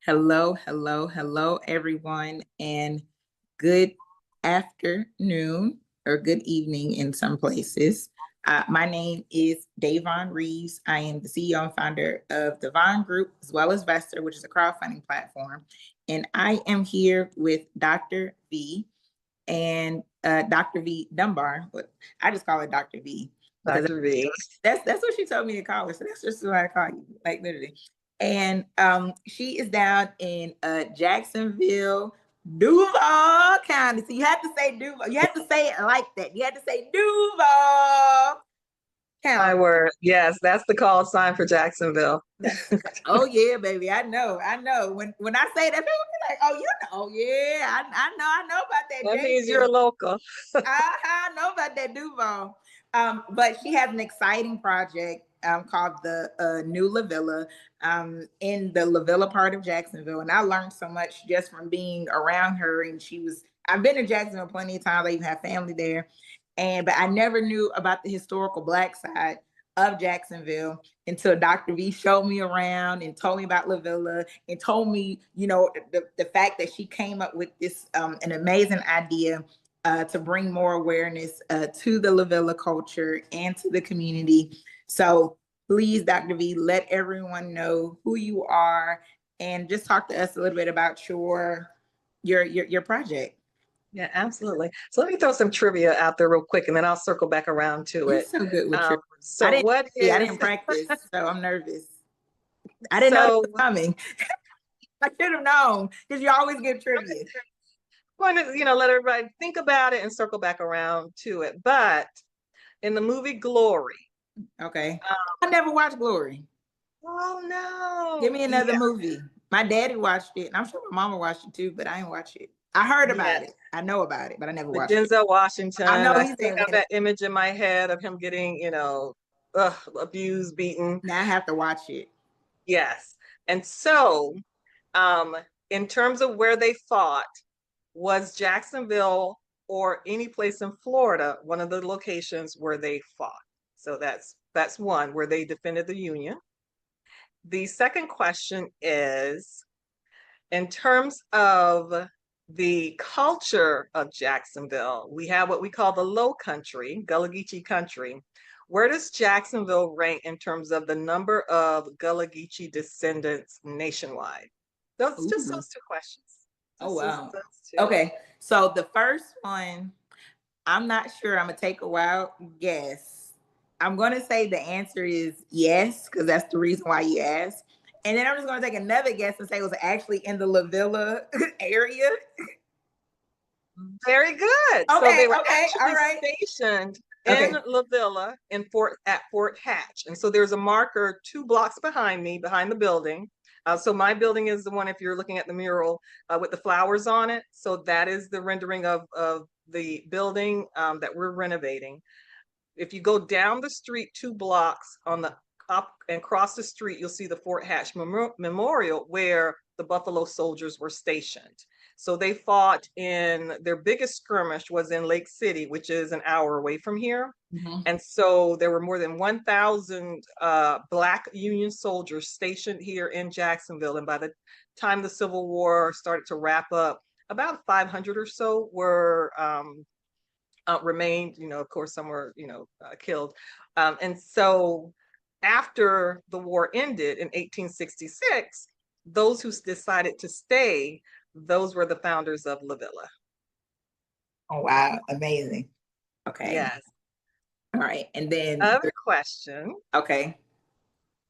Hello, hello, hello, everyone, and good afternoon or good evening in some places. My name is Davonne Reaves. I am the CEO and founder of Davonne Group, as well as Vestor, which is a crowdfunding platform. And I am here with Dr. V and Dr. V Dunbar, but I just call her Dr. V because Dr. V. that's what she told me to call her. So that's just what I call you, like literally. And she is down in Jacksonville, Duval County. So you have to say Duval. You have to say it like that. You have to say Duval My County. word. Yes, that's the call sign for Jacksonville. Oh yeah, baby. I know. I know. When I say that, people be like, "Oh, you know? Oh yeah, I know about that That means you're Jacksonville. a local. I know about that Duval." But she has an exciting project called the New LaVilla in the LaVilla part of Jacksonville. And I learned so much just from being around her. And I've been to Jacksonville plenty of times. I even have family there. But I never knew about the historical Black side of Jacksonville until Dr. V showed me around and told me about LaVilla and told me, the fact that she came up with this an amazing idea to bring more awareness to the LaVilla culture and to the community. So please, Dr. V, let everyone know who you are and just talk to us a little bit about your project. Yeah, absolutely. So let me throw some trivia out there real quick, and then I'll circle back around to You're it. so good with your. I So didn't what see. I is didn't practice, so I'm nervous. I didn't know this so was coming. I should have known because you always give trivia. going to, let everybody think about it and circle back around to it. But in the movie Glory, Okay. I um, never watched Glory. oh Give no. me another Yeah, movie. My daddy watched it, and I'm sure my mama watched it too, but I didn't watch it. I heard yeah. about it. I know about it, but I never With watched it. Denzel I Washington. know I he's still have in it. that image in my head of him getting, abused, beaten. Now I have to watch it. Yes. And so, um, in terms of where they fought, was Jacksonville or any place in Florida one of the locations where they fought? So that's one where they defended the Union. The second question is in terms of the culture of Jacksonville, we have what we call the Low Country, Gullah Geechee country. Where does Jacksonville rank in terms of the number of Gullah Geechee descendants nationwide? Those just Ooh. those two questions. Oh Just wow. those two. Okay. So the first one, I'm not sure. I'm gonna take a wild guess. I'm gonna say the answer is yes, because that's the reason why you asked. And then I'm just gonna take another guess and say it was actually in the LaVilla area. Very good. So Okay, they were okay, all actually right. stationed in Okay. LaVilla at Fort Hatch. And so there's a marker 2 blocks behind me, behind the building. So my building is the one, if you're looking at the mural with the flowers on it. So that is the rendering of the building that we're renovating. If you go down the street 2 blocks on the up and cross the street, you'll see the Fort Hatch Memorial where the Buffalo soldiers were stationed. So they fought in their biggest skirmish was in Lake City, which is an hour away from here. Mhm. And so there were more than 1,000 Black Union soldiers stationed here in Jacksonville. And by the time the Civil War started to wrap up, about 500 or so were remained. Of course, some were, killed. And so after the war ended in 1866, those who decided to stay, those were the founders of LaVilla. Oh wow, amazing. Okay. Yes. All right. And then Other question. okay.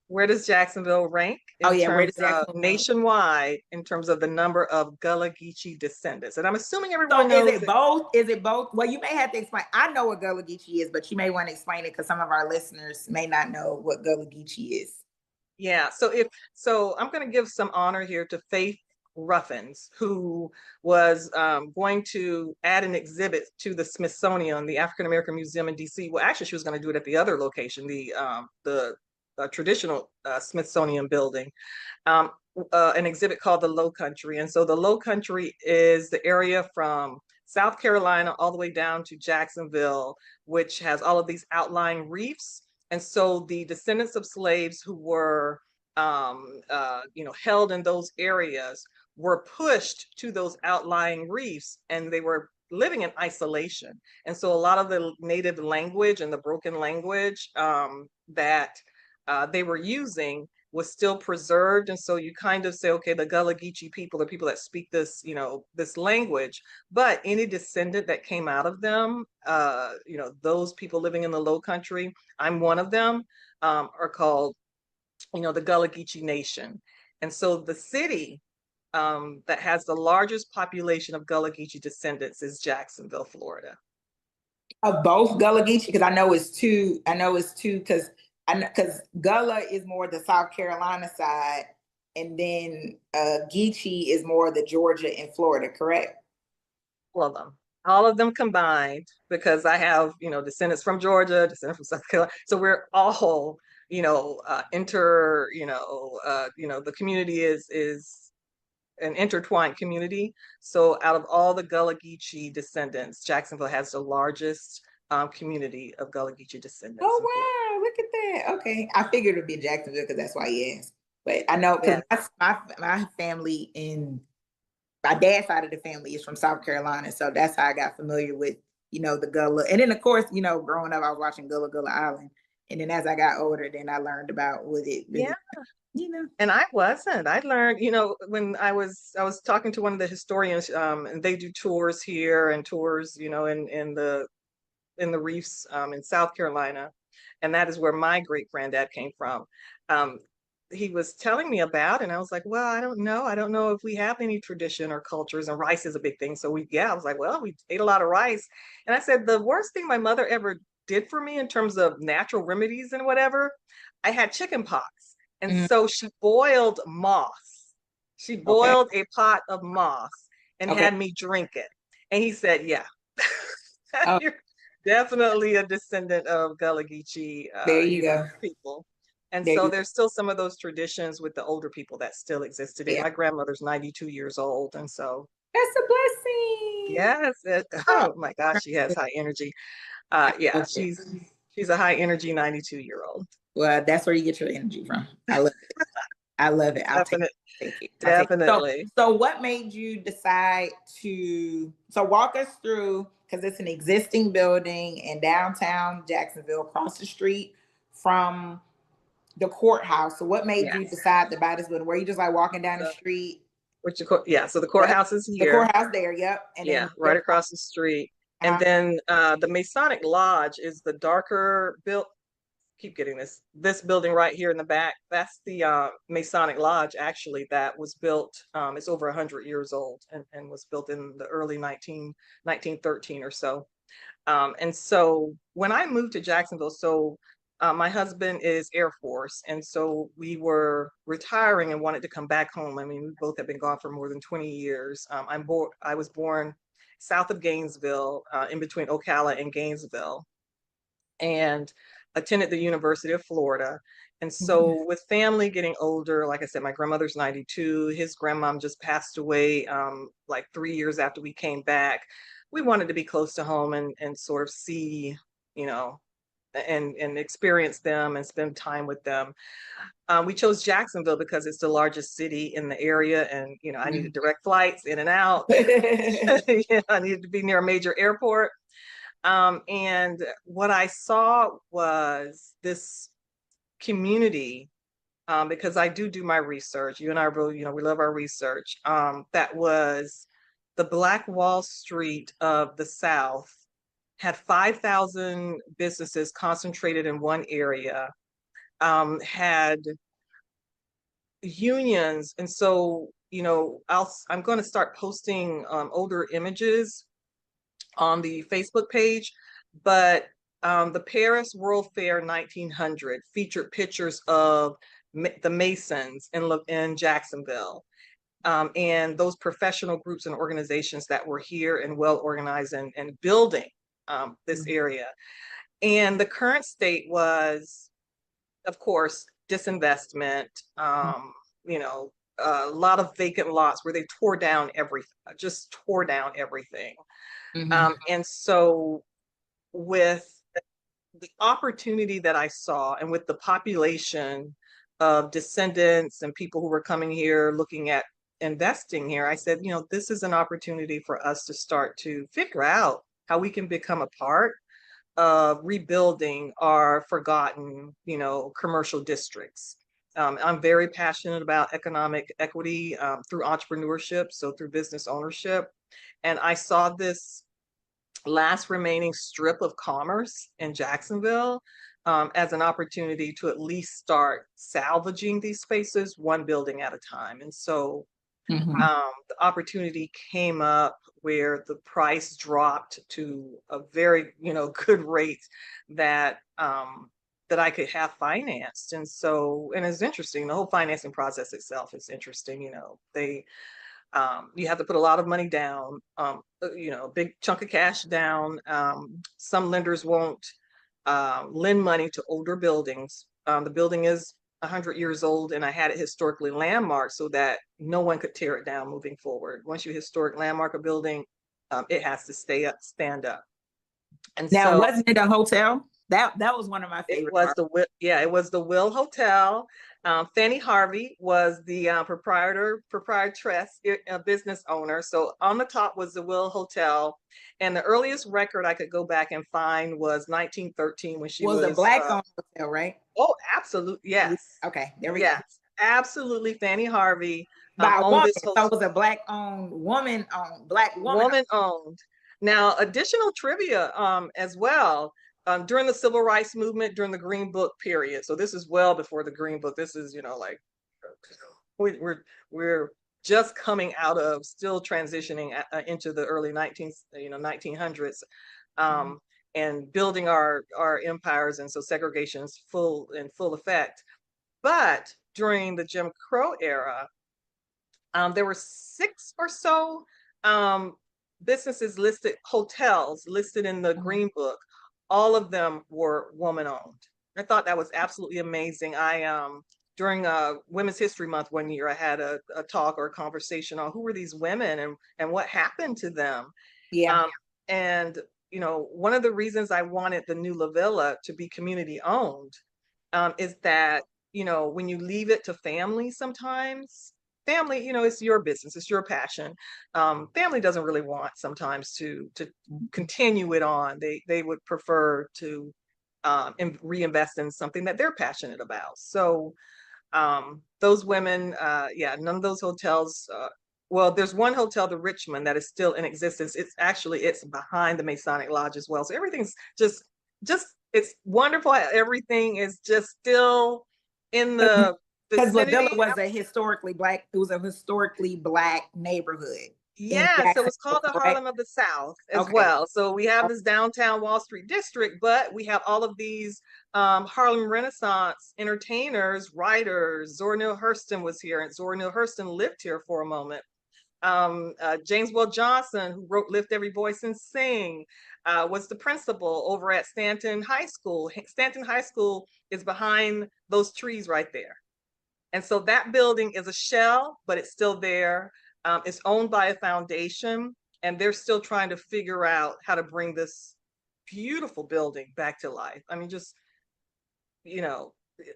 Where does Jacksonville rank Oh in yeah, where terms does of Jacksonville rank? nationwide, in terms of the number of Gullah Geechee descendants? And I'm assuming So everyone is knows it that. both? Is it both? Well, you may have to explain. I know what Gullah Geechee is, but you may want to explain it because some of our listeners may not know what Gullah Geechee is. Yeah, so I'm going to give some honor here to Faith Ruffins, who was going to add an exhibit to the Smithsonian, the African American Museum in DC. Well, actually, she was going to do it at the other location, the traditional Smithsonian building, um, an exhibit called the Low Country. And so the Low Country is the area from South Carolina all the way down to Jacksonville, which has all of these outlying reefs. And so the descendants of slaves who were held in those areas were pushed to those outlying reefs, and they were living in isolation. And so a lot of the native language and the broken language that they were using was still preserved. And so you kind of say, okay, the Gullah Geechee people are people that speak this, this language, but any descendant that came out of them, those people living in the Low Country, I'm one of them, are called, the Gullah Geechee Nation. And so the city that has the largest population of Gullah Geechee descendants is Jacksonville, Florida. Of both Gullah Geechee, because I know it's two. I know it's two because Gullah is more the South Carolina side, and then Geechee is more the Georgia and Florida. Correct? All of them combined, because I have descendants from Georgia, descendants from South Carolina. So we're all the community is an intertwined community. So out of all the Gullah Geechee descendants, Jacksonville has the largest community of Gullah Geechee descendants. Oh wow, look at that. Okay, I figured it would be Jacksonville because that's why he asked. But I know because my family in my dad's side of the family is from South Carolina, so that's how I got familiar with the Gullah. And then of course growing up I was watching Gullah Island, and then as I got older, then I learned about what it really, And I learned, when I was talking to one of the historians, and they do tours here and tours, in the reefs in South Carolina, and that is where my great granddad came from. He was telling me about, and I was like, well, I don't know if we have any tradition or cultures, and rice is a big thing. So I was like, well, we ate a lot of rice. And I said, the worst thing my mother ever did for me in terms of natural remedies and whatever, I had chicken pox. And so she boiled moss. She boiled a pot of moss and had me drink it. And he said, yeah, you're definitely a descendant of Gullah Geechee there you go. people. And so there's still some of those traditions with the older people that still exist today. My grandmother's 92 years old. And so that's a blessing. Yes. Oh my gosh, she has high energy. She's a high energy 92-year-old. Well, that's where you get your energy from. I love it. I love it. I'll take it. Definitely. So what made you decide to walk us through, because it's an existing building in downtown Jacksonville across the street from the courthouse. So what made you decide to buy this building? Were you just like walking down the street? So the courthouse is here. The courthouse there, yep. And then right across the street. And then the Masonic Lodge is the darker built. Keep getting this building right here in the back. That's the Masonic Lodge, actually, that was built. It's over 100 years old and was built in the early 1913 or so. And so when I moved to Jacksonville, my husband is Air Force, and so we were retiring and wanted to come back home. I mean, we both have been gone for more than 20 years. I was born south of Gainesville, in between Ocala and Gainesville, and attended the University of Florida. And so with family getting older, like I said, my grandmother's 92, his grandmom just passed away like 3 years after we came back. We wanted to be close to home and sort of see, and experience them and spend time with them. We chose Jacksonville because it's the largest city in the area, and I needed direct flights in and out. I needed to be near a major airport. And what I saw was this community, because I do my research. You and I really, we love our research. That was the Black Wall Street of the South, had 5,000 businesses concentrated in one area, had unions. And so, I'm going to start posting older images on the Facebook page, but the Paris World Fair 1900 featured pictures of the Masons in Jacksonville, and those professional groups and organizations that were here and well organized and building this area. And the current state was, of course, disinvestment, a lot of vacant lots where they tore down everything. And so with the opportunity that I saw, and with the population of descendants and people who were coming here looking at investing here, I said, this is an opportunity for us to start to figure out how we can become a part of rebuilding our forgotten, commercial districts. I'm very passionate about economic equity through entrepreneurship, so through business ownership. And I saw this last remaining strip of commerce in Jacksonville as an opportunity to at least start salvaging these spaces one building at a time. And so the opportunity came up where the price dropped to a very, good rate that that I could have financed. And so, and it's interesting, the whole financing process itself is interesting. You have to put a lot of money down, a big chunk of cash down. Some lenders won't lend money to older buildings. The building is 100 years old, and I had it historically landmarked so that no one could tear it down moving forward. Once you historic landmark a building, it has to stand up. And Now, so wasn't it a hotel? That was one of my favorite it was parts. it was the Will Hotel. Fannie Harvey was the proprietress, business owner. So on the top was the Will Hotel, and the earliest record I could go back and find was 1913 when she was a black-owned hotel, right? Oh, absolutely, yes. Okay, there we Yes, go. absolutely. Fannie Harvey By a owned woman, this so it was a black-owned, woman-owned, black woman. woman owned. Now, additional trivia as well. During the civil rights movement, during the Green Book period. So this is well before the Green Book. This is, like we're just coming out of, still transitioning into the early 1900s, and building our empires. And so segregation is in full effect. But during the Jim Crow era, there were 6 or so businesses listed, hotels listed in the Green Book. All of them were woman owned. I thought that was absolutely amazing. During Women's History Month one year, I had a talk or a conversation on who were these women and what happened to them. Yeah. And one of the reasons I wanted the new LaVilla to be community owned is that when you leave it to family, sometimes family, it's your business, it's your passion. Family doesn't really want sometimes to continue it on. They would prefer to reinvest in something that they're passionate about. So those women, none of those hotels. Well, there's one hotel, the Richmond, that is still in existence. It's behind the Masonic Lodge as well. So everything's just it's wonderful. Everything is just still in the because vicinity. LaVilla was a historically black. It was a historically black neighborhood. Yeah, so it's called the Harlem of the South as well. So we have this downtown Wall Street district, but we have all of these Harlem Renaissance entertainers, writers. Zora Neale Hurston was here, and Zora Neale Hurston lived here for a moment. James Will Johnson, who wrote Lift Every Voice and Sing, was the principal over at Stanton High School. Stanton High School is behind those trees right there. And so that building is a shell, but it's still there. It's owned by a foundation, and they're still trying to figure out how to bring this beautiful building back to life. I mean, just,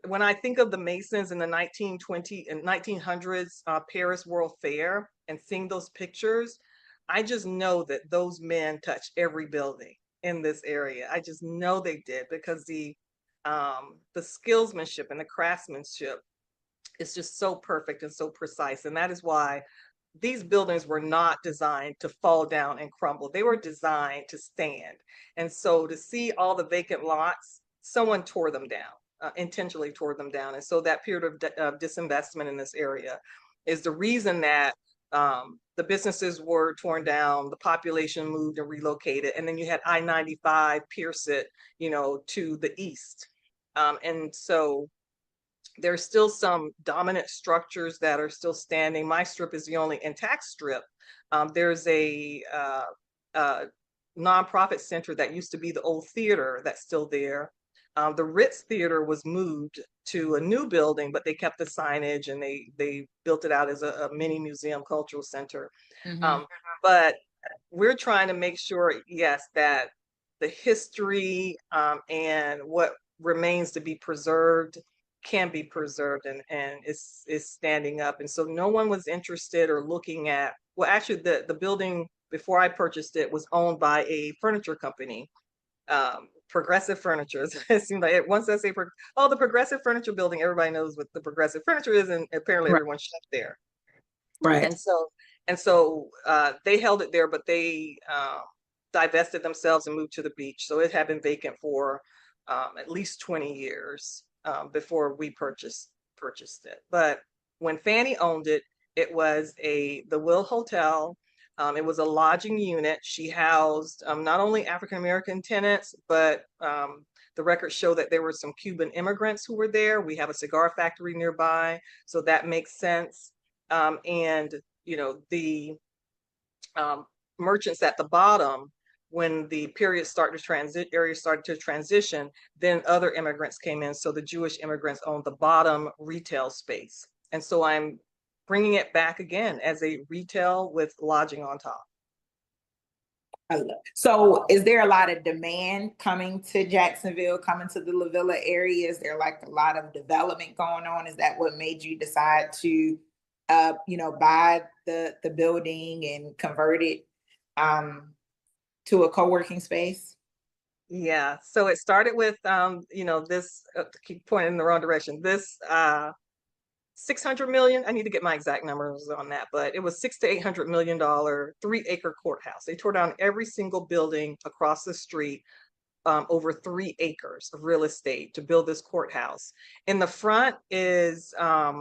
when I think of the Masons in the 1920 and 1900s Paris World Fair and seeing those pictures, I just know that those men touched every building in this area. I just know they did, because the skillsmanship and the craftsmanship is just so perfect and so precise. And that is why these buildings were not designed to fall down and crumble. They were designed to stand. And so to see all the vacant lots, someone tore them down, intentionally tore them down. And so that period of disinvestment in this area is the reason that the businesses were torn down, the population moved and relocated. And then you had I-95 pierce it, to the east. And so there's still some dominant structures that are still standing. My strip is the only intact strip. There's a nonprofit center that used to be the old theater that's still there. The Ritz Theater was moved to a new building, but they kept the signage and they built it out as a mini museum cultural center. But we're trying to make sure, yes, that the history and what remains to be preserved can be preserved and is standing up. And so no one was interested or looking at, well, actually the building before I purchased it was owned by a furniture company, Progressive Furniture. It seemed like once I say, the Progressive Furniture building, everybody knows what the Progressive Furniture is, and apparently Right. everyone shut there. Right. And so they held it there, but they divested themselves and moved to the beach. So it had been vacant for at least 20 years before we purchased it. But when Fanny owned it, it was the Will Hotel. It was a lodging unit. She housed not only African American tenants, but the records show that there were some Cuban immigrants who were there. We have a cigar factory nearby, so that makes sense. And the merchants at the bottom, when the areas started to transition, then other immigrants came in. So the Jewish immigrants owned the bottom retail space. And so I'm bringing it back again as a retail with lodging on top. So is there a lot of demand coming to Jacksonville, coming to the LaVilla area? Is there like a lot of development going on? Is that what made you decide to, buy the building and convert it to a co-working space? Yeah, so it started with, this, keep pointing in the wrong direction, this 600 million, I need to get my exact numbers on that, but it was $600 to $800 million 3-acre courthouse. They tore down every single building across the street, over 3 acres of real estate to build this courthouse. In the front is, a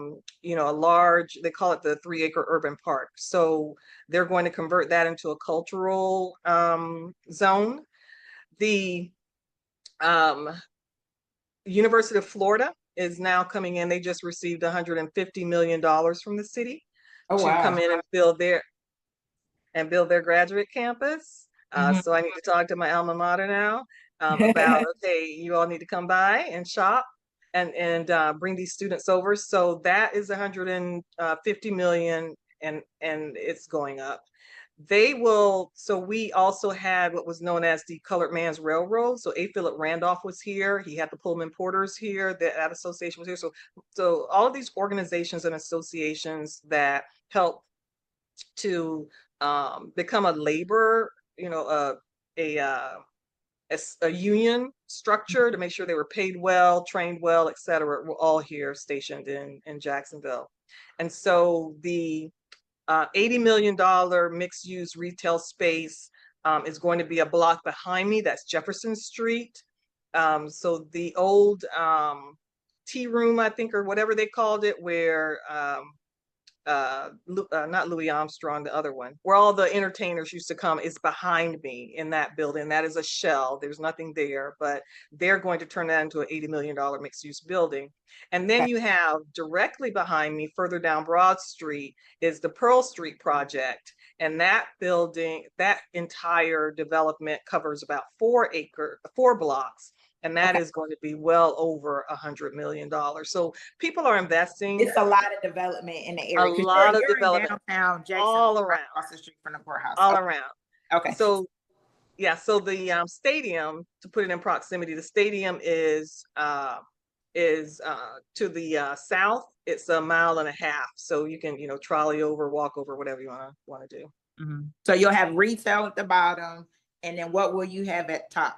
large, they call it the 3-acre urban park. So they're going to convert that into a cultural zone. The University of Florida is now coming in. They just received $150 million from the city to come in and build their graduate campus. So I need to talk to my alma mater now about, okay, you all need to come by and shop and bring these students over. So that is 150 million, and it's going up. So we also had what was known as the Colored Man's Railroad. So A. Philip Randolph was here. He had the Pullman Porters here. That association was here. So all of these organizations and associations that help to become a labor, a union structure to make sure they were paid well, trained well, et cetera, were all here stationed in Jacksonville. And so the $80 million mixed-use retail space is going to be a block behind me. That's Jefferson Street. So the old tea room, I think, or whatever they called it, where not Louis Armstrong, the other one, where all the entertainers used to come, is behind me in that building. That is a shell. There's nothing there, but they're going to turn that into an $80 million mixed-use building. And then you have directly behind me, further down Broad Street, is the Pearl Street project. And that building, that entire development covers about 4 blocks. And that is going to be well over $100 million. So people are investing. It's a lot of development in the area. A lot of development in downtown Jacksonville, all around, across the street from the courthouse. all around. Okay. So yeah, so the stadium, to put it in proximity, the stadium is to the south. It's 1.5 miles. So you can trolley over, walk over, whatever you want to do. So you'll have retail at the bottom, and then what will you have at top?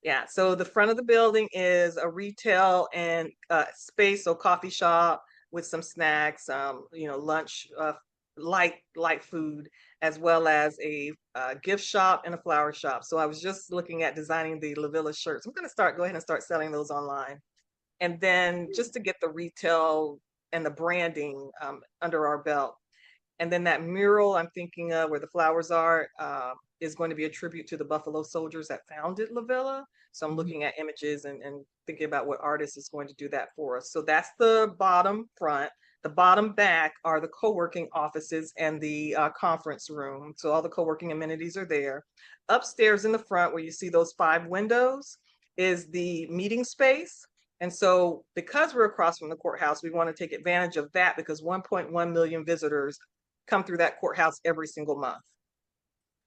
Yeah, so the front of the building is a retail and space, so coffee shop with some snacks, lunch, light food, as well as a gift shop and a flower shop. So I was just looking at designing the LaVilla shirts. I'm going to go ahead and start selling those online. And then just to get the retail and the branding under our belt. And then that mural I'm thinking of, where the flowers are, is going to be a tribute to the Buffalo Soldiers that founded LaVilla. So I'm looking at images and thinking about what artist is going to do that for us. So that's the bottom front. The bottom back are the co-working offices and the conference room. So all the co-working amenities are there. Upstairs in the front, where you see those 5 windows, is the meeting space. And so because we're across from the courthouse, we want to take advantage of that, because 1.1 million visitors come through that courthouse every single month.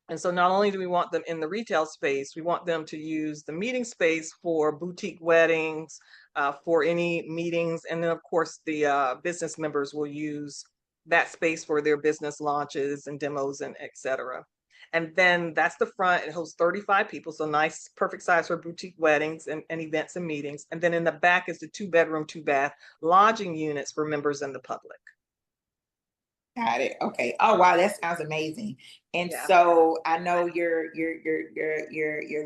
And so not only do we want them in the retail space, we want them to use the meeting space for boutique weddings, for any meetings. And then of course the business members will use that space for their business launches and demos and etc. And then that's the front. It hosts 35 people, so nice, perfect size for boutique weddings and events and meetings. And then in the back is the 2-bedroom, 2-bath lodging units for members and the public. Got it. Okay. Oh wow, that sounds amazing. And Yeah. so I know you're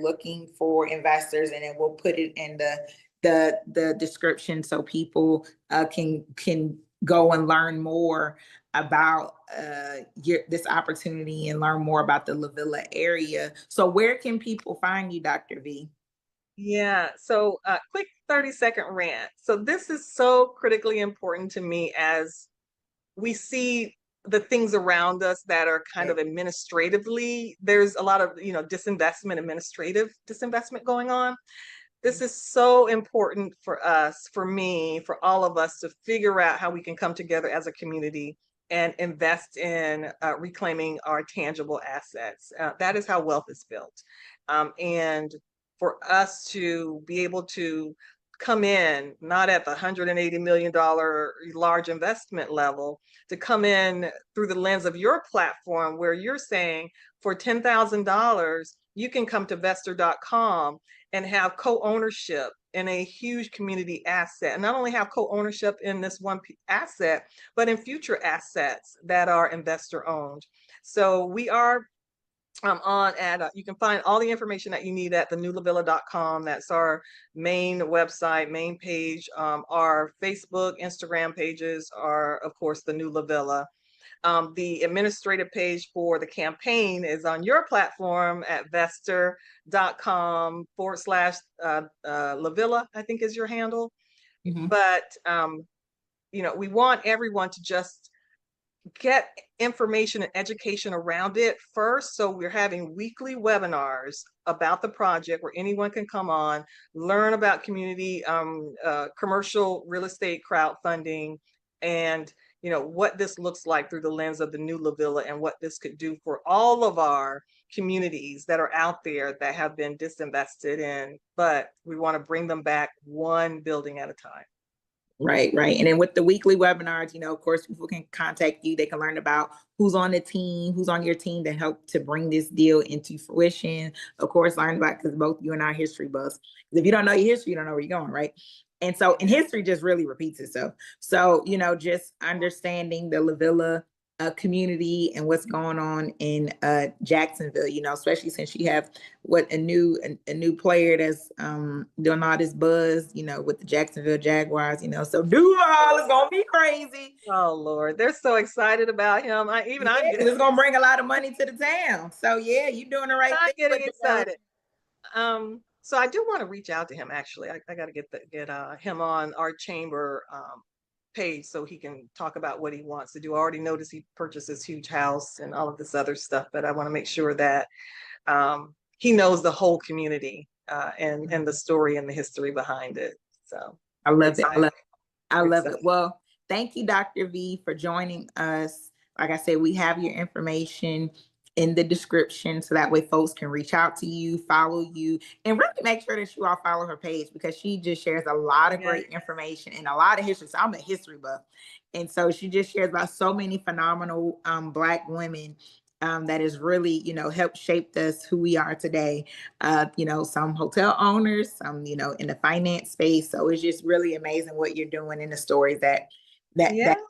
looking for investors, and then we'll put it in the description so people can go and learn more about this opportunity and learn more about the LaVilla area. So where can people find you, Dr. V? Yeah. So quick 30-second rant. So this is so critically important to me as we see the things around us that are kind of administratively, there's a lot of, disinvestment, administrative disinvestment going on. This is so important for us, for me, for all of us to figure out how we can come together as a community and invest in reclaiming our tangible assets. That is how wealth is built. And for us to be able to come in, not at the $180 million large investment level, to come in through the lens of your platform where you're saying for $10,000, you can come to vestor.com and have co-ownership in a huge community asset, and not only have co-ownership in this one asset, but in future assets that are investor owned. So we are you can find all the information that you need at thenewlavilla.com. That's our main website, main page. Our Facebook, Instagram pages are, of course, the New LaVilla. The administrative page for the campaign is on your platform at vestor.com/LaVilla, I think is your handle. Mm-hmm. But, we want everyone to just get information and education around it first. So we're having weekly webinars about the project where anyone can come on, learn about community, commercial real estate crowdfunding, and what this looks like through the lens of the New LaVilla and what this could do for all of our communities that are out there that have been disinvested in, but we want to bring them back one building at a time. Right. And then with the weekly webinars, of course, people can contact you. They can learn about who's on the team, who's on your team to help to bring this deal into fruition. Of course, learn about, because both you and I are history buffs. If you don't know your history, you don't know where you're going, right? And so, and history just really repeats itself. So, just understanding the LaVilla community and what's going on in Jacksonville, especially since you have a new player that's doing all this buzz, with the Jacksonville Jaguars, so Duval is gonna be crazy. Oh Lord, they're so excited about him. It's gonna bring a lot of money to the town. So yeah, you're doing the right thing. I'm getting excited. So I do want to reach out to him. Actually, I got to get him on our chamber page so he can talk about what he wants to do. I already noticed he purchased this huge house and all of this other stuff, but I want to make sure that he knows the whole community and the story and the history behind it. So I love it. I love it. Well, thank you, Dr. V, for joining us. Like I said, we have your information in the description so that way folks can reach out to you, follow you, and really make sure that you all follow her page, because she just shares a lot of great information and a lot of history. So I'm a history buff. And so she just shares about so many phenomenal Black women that has really, helped shape us who we are today. Some hotel owners, some, in the finance space. So it's just really amazing what you're doing in the stories that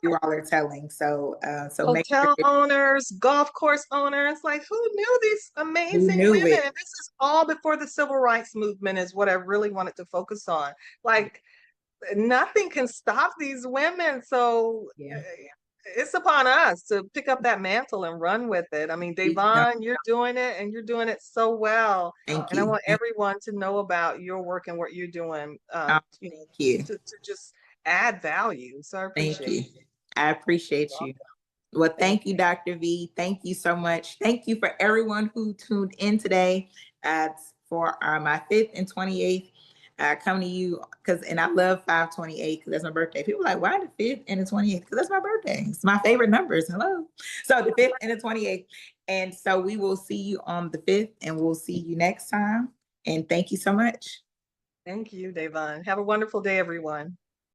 you all are telling. So hotel owners, golf course owners, like who knew these amazing women? And this is all before the civil rights movement is what I really wanted to focus on. Like nothing can stop these women. So it's upon us to pick up that mantle and run with it. I mean, Davonne, you're doing it and you're doing it so well. Thank and you. I want everyone to know about your work and what you're doing. Thank you. To just add value. So I appreciate you. I appreciate you. Well, thank you, Dr. V. Thank you so much. Thank you for everyone who tuned in today for my 5th and 28th. Come to you and I love 528 because that's my birthday. People are like, why the 5th and the 28th? Because that's my birthday. It's my favorite numbers. Hello. So the 5th and the 28th. And so we will see you on the 5th and we'll see you next time. And thank you so much. Thank you, Davonne. Have a wonderful day, everyone.